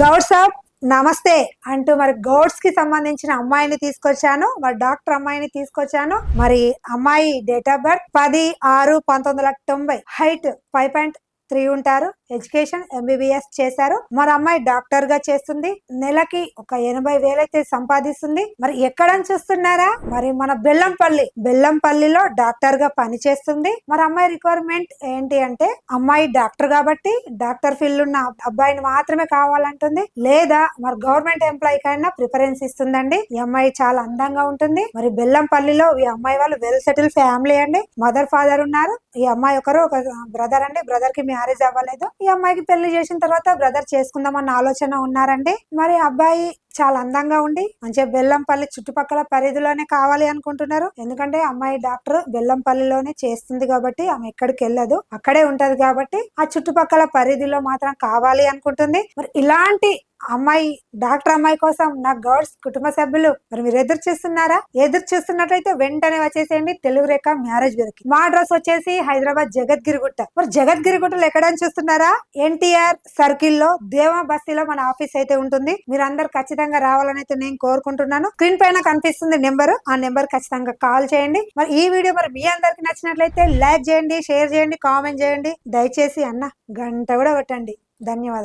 గౌడ్ సాబ్ నమస్తే అంటూ మరి గౌడ్స్ కి సంబంధించిన అమ్మాయిని తీసుకొచ్చాను. మరి డాక్టర్ అమ్మాయిని తీసుకొచ్చాను. మరి అమ్మాయి డేట్ ఆఫ్ బర్త్ 10/6/1990, హైట్ 5.3 ఉంటారు. ఎడ్యుకేషన్ MBBS చేశారు. మరి అమ్మాయి డాక్టర్ గా చేస్తుంది. నెలకి ఒక 80,000 అయితే సంపాదిస్తుంది. మరి ఎక్కడని చూస్తున్నారా? మరి మన బెల్లంపల్లిలో డాక్టర్ గా పని చేస్తుంది. మరి అమ్మాయి రిక్వైర్మెంట్ ఏంటి అంటే, అమ్మాయి డాక్టర్ కాబట్టి డాక్టర్ ఫీల్డ్ ఉన్న అబ్బాయిని మాత్రమే కావాలంటుంది. లేదా మరి గవర్నమెంట్ ఎంప్లాయీ కైనా ప్రిఫరెన్స్ ఇస్తుందండి. ఈ అమ్మాయి చాలా అందంగా ఉంటుంది. మరి బెల్లంపల్లిలో ఈ అమ్మాయి వాళ్ళు వెల్ సెటిల్ ఫ్యామిలీ అండి. మదర్ ఫాదర్ ఉన్నారు. ఈ అమ్మాయి ఒక బ్రదర్ అండి. బ్రదర్ కి మ్యారేజ్ అవ్వలేదు. ఈ అమ్మాయికి పెళ్లి చేసిన తర్వాత బ్రదర్ చేసుకుందామన్న ఆలోచన ఉన్నారండి. మరి అబ్బాయి చాలా అందంగా ఉండి మంచిగా బెల్లంపల్లి చుట్టుపక్కల పరిధిలోనే కావాలి అనుకుంటున్నారు. ఎందుకంటే అమ్మాయి డాక్టర్ బెల్లంపల్లిలోనే చేస్తుంది కాబట్టి ఆమె ఎక్కడికి వెళ్ళదు, అక్కడే ఉంటది కాబట్టి ఆ చుట్టుపక్కల పరిధిలో మాత్రం కావాలి అనుకుంటుంది. మరి ఇలాంటి అమ్మాయి డాక్టర్ అమ్మాయి కోసం నా గౌడ్స్ కుటుంబ సభ్యులు మరి మీరు ఎదురు చూస్తున్నారా? ఎదురు చూస్తున్నట్లయితే వెంటనే వచ్చేసేయండి తెలుగు రేఖ మ్యారేజ్ బ్యూరోకి. మా అడ్రస్ వచ్చేసి హైదరాబాద్ జగద్గిరిగుట్ట. మరి జగద్గిరిగుట్టలో ఎక్కడని చూస్తున్నారా? NTR సర్కిల్ లో దేవా బస్తీలో మన ఆఫీస్ అయితే ఉంటుంది. మీరు అందరు ఖచ్చితంగా రావాలని అయితే నేను కోరుకుంటున్నాను. స్క్రీన్ పైన కనిపిస్తుంది నెంబర్, ఆ నెంబర్ ఖచ్చితంగా కాల్ చేయండి. మరి ఈ వీడియో మరి మీ అందరికి నచ్చినట్లయితే లైక్ చేయండి, షేర్ చేయండి, కామెంట్ చేయండి. దయచేసి అన్న గంట కూడా కొట్టండి. ధన్యవాదాలు.